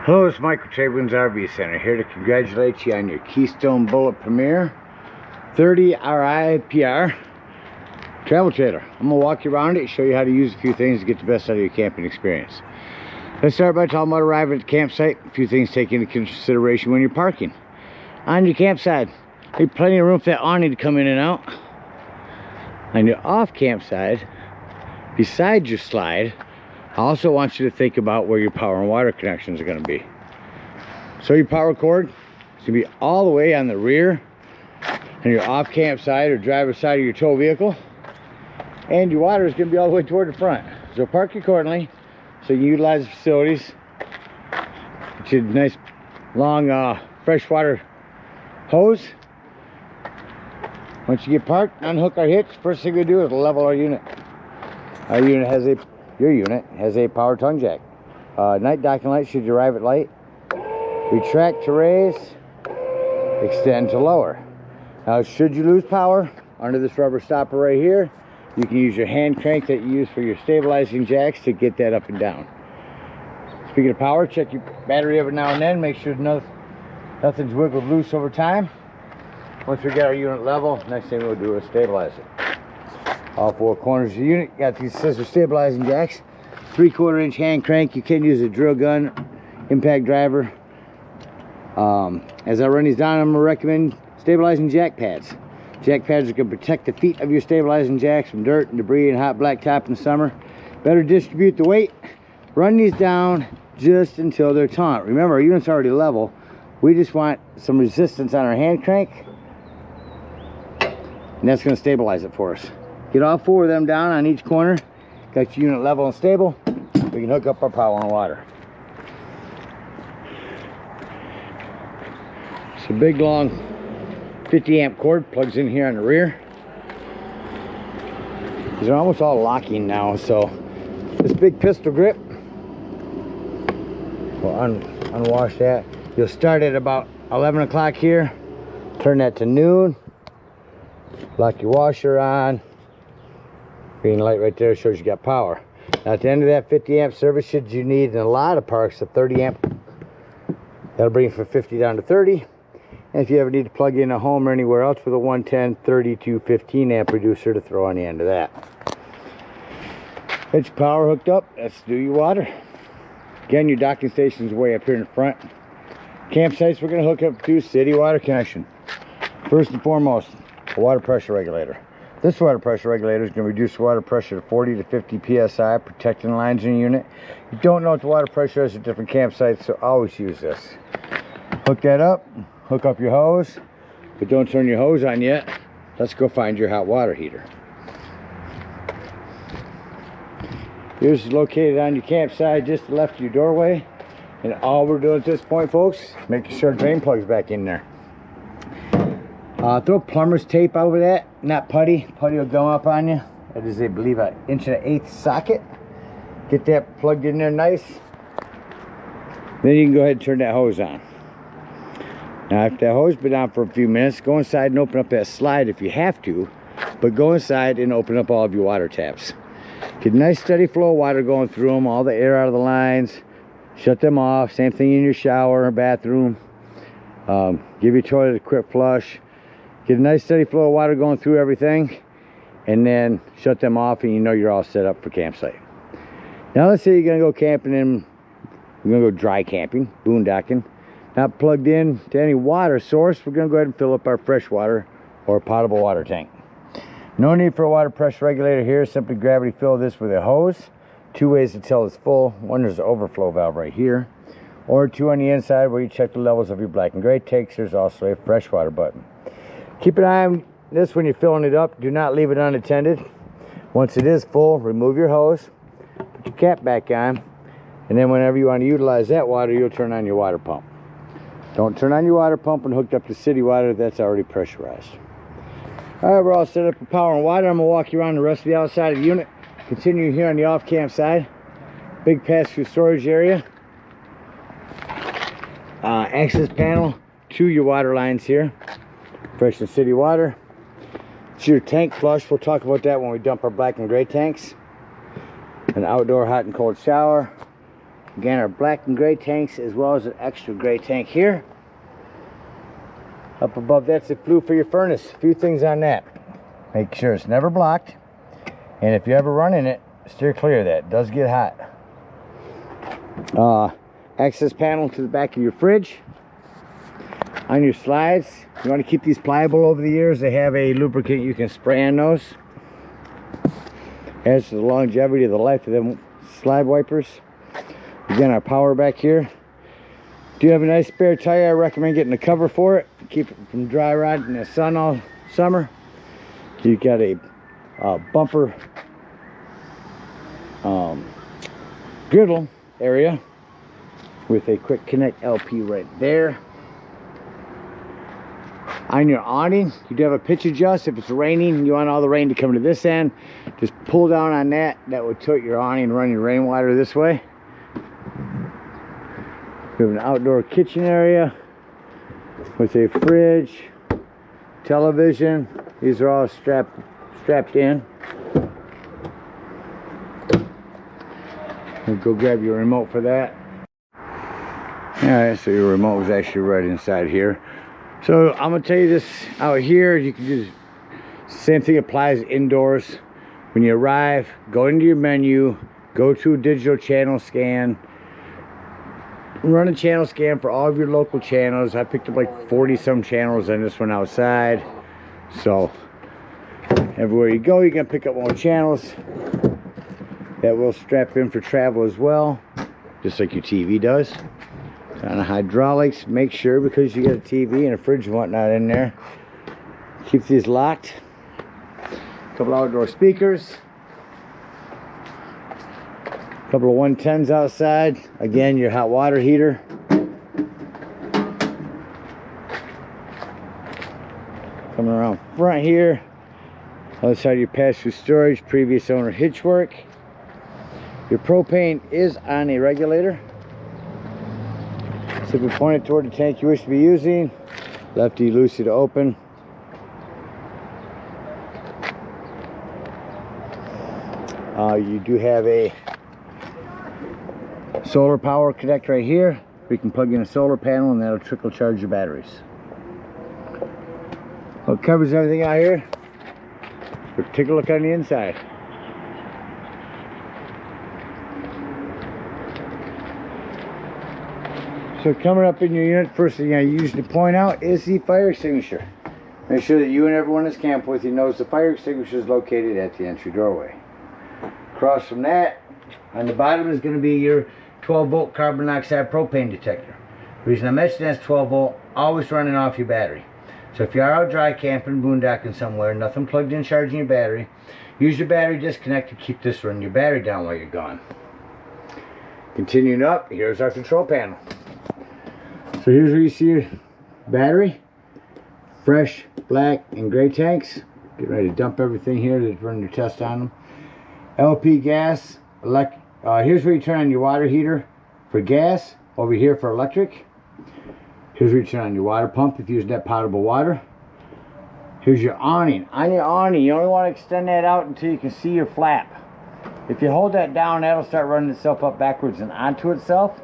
Hello, it's Mike with TradeWinds RV Center, here to congratulate you on your Keystone Bullet Premier 30 RIPR travel trailer. I'm going to walk you around it, show you how to use a few things to get the best out of your camping experience. Let's start by talking about arriving at the campsite. A few things to take into consideration when you're parking. On your campsite, there's plenty of room for that awning to come in and out. On your off campsite, beside your slide, I also want you to think about where your power and water connections are going to be. So your power cord is going to be all the way on the rear and your off campsite or driver's side of your tow vehicle, and your water is going to be all the way toward the front. So park accordingly so you can utilize the facilities. Get your nice long freshwater hose. Once you get parked, unhook our hitch. First thing we do is level our unit. Your unit has a power tongue jack. Night docking light should you arrive at light. Retract to raise, extend to lower. Now should you lose power, under this rubber stopper right here, you can use your hand crank that you use for your stabilizing jacks to get that up and down. Speaking of power, check your battery every now and then. Make sure nothing's wiggled loose over time. Once we get our unit level, next thing we'll do is stabilize it. All four corners of the unit got these scissor stabilizing jacks. 3/4 inch hand crank. You can use a drill gun, impact driver. As I run these down, I'm going to recommend stabilizing jack pads. Jack pads are going to protect the feet of your stabilizing jacks from dirt and debris and hot blacktop in the summer. Better distribute the weight. Run these down just until they're taut. Remember, our unit's already level. We just want some resistance on our hand crank, and that's going to stabilize it for us. Get all four of them down on each corner. Got your unit level and stable. We can hook up our power and water. It's a big long 50 amp cord plugs in here on the rear. These are almost all locking now, so this big pistol grip, we'll unwash that. You'll start at about 11 o'clock here, turn that to noon, lock your washer on. Green light right there shows you got power. Now at the end of that 50 amp service, should you need in a lot of parks a 30 amp, that'll bring it from 50 down to 30. And if you ever need to plug in a home or anywhere else with a 110, 30 to 15 amp reducer to throw on the end of that. Get your power hooked up, let's do your water. Again, your docking station's way up here in the front. Campsites we're going to hook up to city water connection. First and foremost, a water pressure regulator. This water pressure regulator is going to reduce the water pressure to 40 to 50 psi, protecting the lines in your unit. You don't know what the water pressure is at different campsites, so always use this. Hook that up, hook up your hose, but don't turn your hose on yet. Let's go find your hot water heater. Yours is located on your campsite just to the left of your doorway. And all we're doing at this point, folks, making sure drain plug's back in there. Throw plumber's tape over that, not putty. Putty will go up on you. That is, I believe, an 1/8" socket. Get that plugged in there nice. Then you can go ahead and turn that hose on. Now, after that hose been on for a few minutes, go inside and open up that slide if you have to. But go inside and open up all of your water taps. Get a nice steady flow of water going through them, all the air out of the lines. Shut them off. Same thing in your shower or bathroom. Give your toilet a quick flush. Get a nice steady flow of water going through everything, and then shut them off, and you know you're all set up for campsite. Now let's say you're gonna go camping and we're gonna go dry camping, boondocking, not plugged in to any water source. We're gonna go ahead and fill up our fresh water or potable water tank. No need for a water pressure regulator here. Simply gravity fill this with a hose. Two ways to tell it's full. One, there's an overflow valve right here, or two on the inside where you check the levels of your black and gray tanks. There's also a freshwater button. Keep an eye on this when you're filling it up. Do not leave it unattended. Once it is full, remove your hose, put your cap back on, and then whenever you want to utilize that water, you'll turn on your water pump. Don't turn on your water pump and hooked up to city water. That's already pressurized. All right, we're all set up for power and water. I'm going to walk you around the rest of the outside of the unit. Continue here on the off camp side. Big pass-through storage area. Access panel to your water lines here. Fresh and city water. It's your tank flush. We'll talk about that when we dump our black and gray tanks. An outdoor hot and cold shower. Again, our black and gray tanks, as well as an extra gray tank here. Up above, that's the flue for your furnace. A few things on that. Make sure it's never blocked. And if you're ever running it, steer clear of that. It does get hot. Access panel to the back of your fridge. On your slides, you want to keep these pliable over the years. They have a lubricant you can spray on those. Adds to the longevity of the life of them slide wipers. Again, our power back here. Do you have a nice spare tire? I recommend getting a cover for it. Keep it from dry rot in the sun all summer. You've got a bumper griddle area with a quick connect LP right there. On your awning, you do have a pitch adjust. If it's raining and you want all the rain to come to this end, just pull down on that. That would tilt your awning and run your rainwater this way. We have an outdoor kitchen area with a fridge, television. These are all strapped in. We'll go grab your remote for that. Alright, so your remote is actually right inside here. So I'm going to tell you this out here. You can do the same thing applies indoors. When you arrive, go into your menu, go to a digital channel scan. Run a channel scan for all of your local channels. I picked up like 40 some channels on this one outside. So everywhere you go, you can pick up more channels. That will strap in for travel as well, just like your TV does. On the hydraulics, make sure, because you got a TV and a fridge and whatnot in there, keep these locked. A couple outdoor speakers. Couple of 110s outside. Again, your hot water heater. Coming around front here. Other side of your pass-through storage, previous owner hitch work. Your propane is on a regulator. Simply point it toward the tank you wish to be using. Lefty loosey to open. You do have a solar power connect right here. We can plug in a solar panel and that'll trickle charge your batteries. Well, it covers everything out here. But take a look on the inside. So coming up in your unit, first thing I usually point out is the fire extinguisher. Make sure that you and everyone that's camped with you knows the fire extinguisher is located at the entry doorway. Across from that, on the bottom is going to be your 12 volt carbon monoxide propane detector. The reason I mentioned that's 12 volt, always running off your battery. So if you are out dry camping, boondocking somewhere, nothing plugged in charging your battery, use your battery disconnect to keep this running your battery down while you're gone. Continuing up, here's our control panel. So here's where you see your battery, fresh black and gray tanks. Get ready to dump everything here to run your test on them. LP gas, here's where you turn on your water heater for gas, over here for electric. Here's where you turn on your water pump if you're using that potable water. Here's your awning. On your awning, you only want to extend that out until you can see your flap. If you hold that down, that'll start running itself up backwards and onto itself.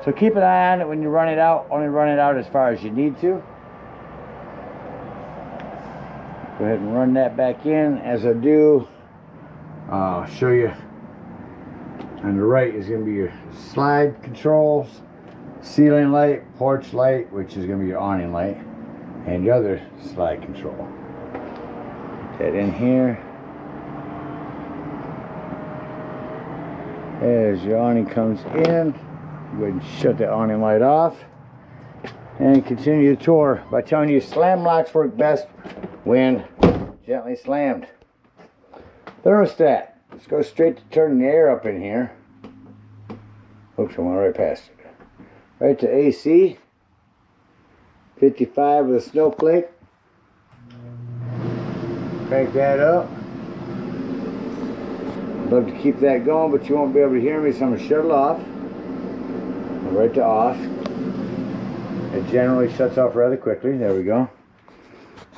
So keep an eye on it when you run it out. Only run it out as far as you need to. Go ahead and run that back in. As I do, I'll show you. On the right is going to be your slide controls, ceiling light, porch light, which is going to be your awning light, and your other slide control. Put that in here. As your awning comes in, go ahead and shut the awning light off. And continue the tour by telling you slam locks work best when gently slammed. Thermostat. Let's go straight to turning the air up in here. Oops, I went right past it. Right to AC. 55 with a snowflake. Crank that up. Love to keep that going, but you won't be able to hear me, so I'm going to shut it off. Right to off. It generally shuts off rather quickly. There we go.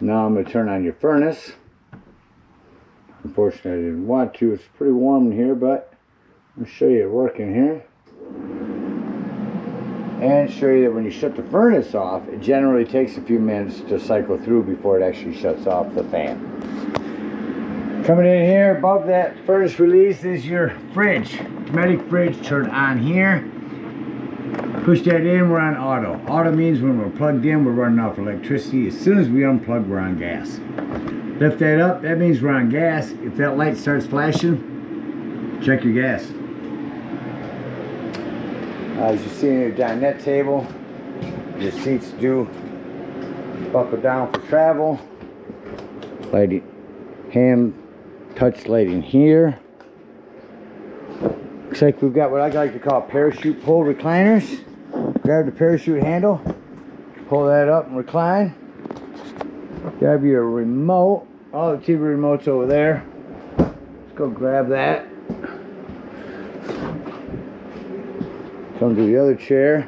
Now I'm going to turn on your furnace. Unfortunately, I didn't want to. It's pretty warm in here, but I'll show you it working here. and show you that when you shut the furnace off, it generally takes a few minutes to cycle through before it actually shuts off the fan. Coming in here above that furnace release is your fridge. Hermetic fridge, turn on here. Push that in, we're on auto. Auto means when we're plugged in, we're running off electricity. As soon as we unplug, we're on gas. Lift that up, that means we're on gas. If that light starts flashing, check your gas. As you see in your dinette table, your seats do buckle down for travel. Lighting, hand touch lighting here. Looks like we've got what I like to call parachute pull recliners. Grab the parachute handle, pull that up and recline. Grab your remote. Oh, the TV remote's over there. Let's go grab that. Come to the other chair.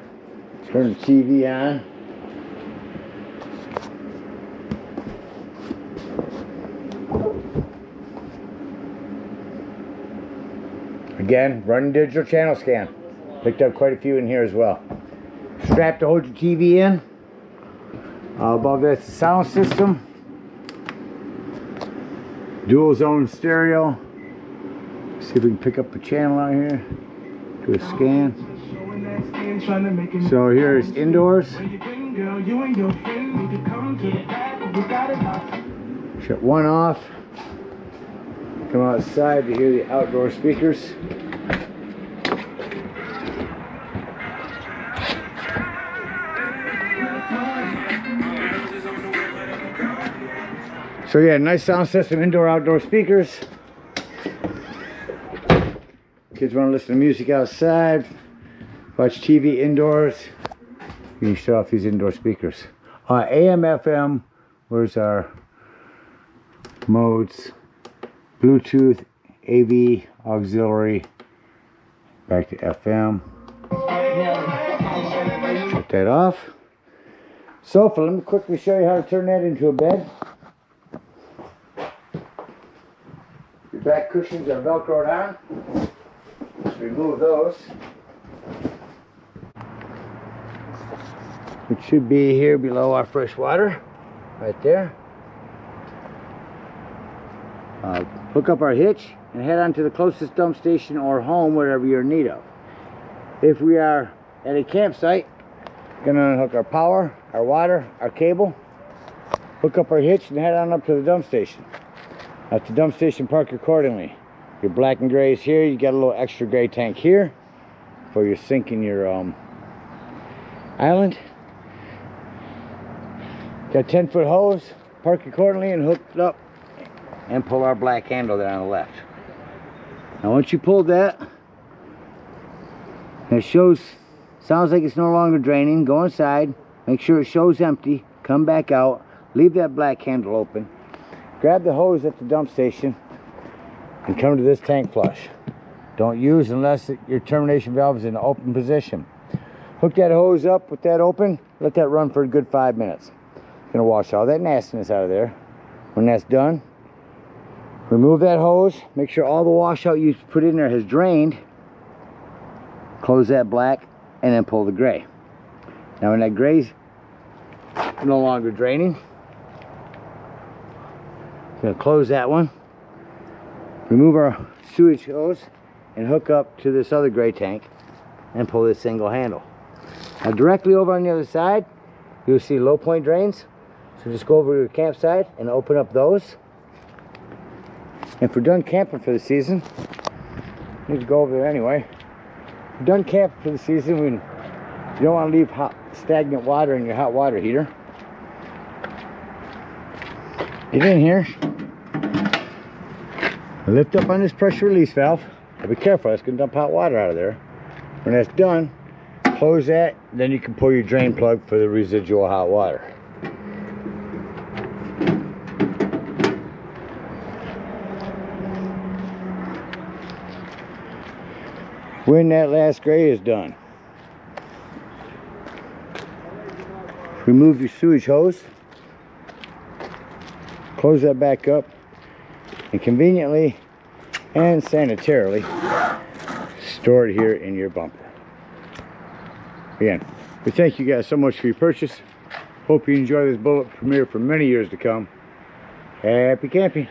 Turn the TV on. Again, running digital channel scan. Picked up quite a few in here as well. Strap to hold your TV in. Above that's the sound system. Dual zone stereo. See if we can pick up a channel out here. Do a scan. So here is indoors. Shut one off. Come outside to hear the outdoor speakers. So yeah, nice sound system, indoor, outdoor speakers. Kids want to listen to music outside, watch TV indoors. You can shut off these indoor speakers. AM, FM, where's our modes? Bluetooth, AV, auxiliary, back to FM. Shut that off. Sofa, let me quickly show you how to turn that into a bed. Your back cushions are velcroed on. Let's remove those. It should be here below our fresh water, right there. Hook up our hitch and head on to the closest dump station or home, whatever you're in need of. If we are at a campsite, gonna unhook our power, our water, our cable, hook up our hitch and head on up to the dump station. At the dump station, park accordingly. Your black and gray is here. You got a little extra gray tank here for your sink in your island. Got 10-foot hose. Park accordingly and hook it up and pull our black handle there on the left. Now once you pull that, and it shows, sounds like it's no longer draining, go inside, make sure it shows empty, come back out, leave that black handle open, grab the hose at the dump station and come to this tank flush. Don't use unless your termination valve is in an open position. Hook that hose up with that open, let that run for a good 5 minutes. It's gonna wash all that nastiness out of there. When that's done, remove that hose, make sure all the washout you put in there has drained, close that black, and then pull the gray. Now when that gray's no longer draining, I'm going to close that one, remove our sewage hose, and hook up to this other gray tank and pull this single handle. Now directly over on the other side, you'll see low point drains. So just go over to your campsite and open up those. If we're done camping for the season, we need to go over there anyway. If we're done camping for the season, you don't want to leave stagnant water in your hot water heater. Get in here, lift up on this pressure release valve. Now be careful, it's going to dump hot water out of there. When that's done, close that, then you can pull your drain plug for the residual hot water. When that last gray is done, remove your sewage hose, close that back up, and conveniently and sanitarily store it here in your bumper. Again, we thank you guys so much for your purchase. Hope you enjoy this bullet premiere for many years to come. Happy camping.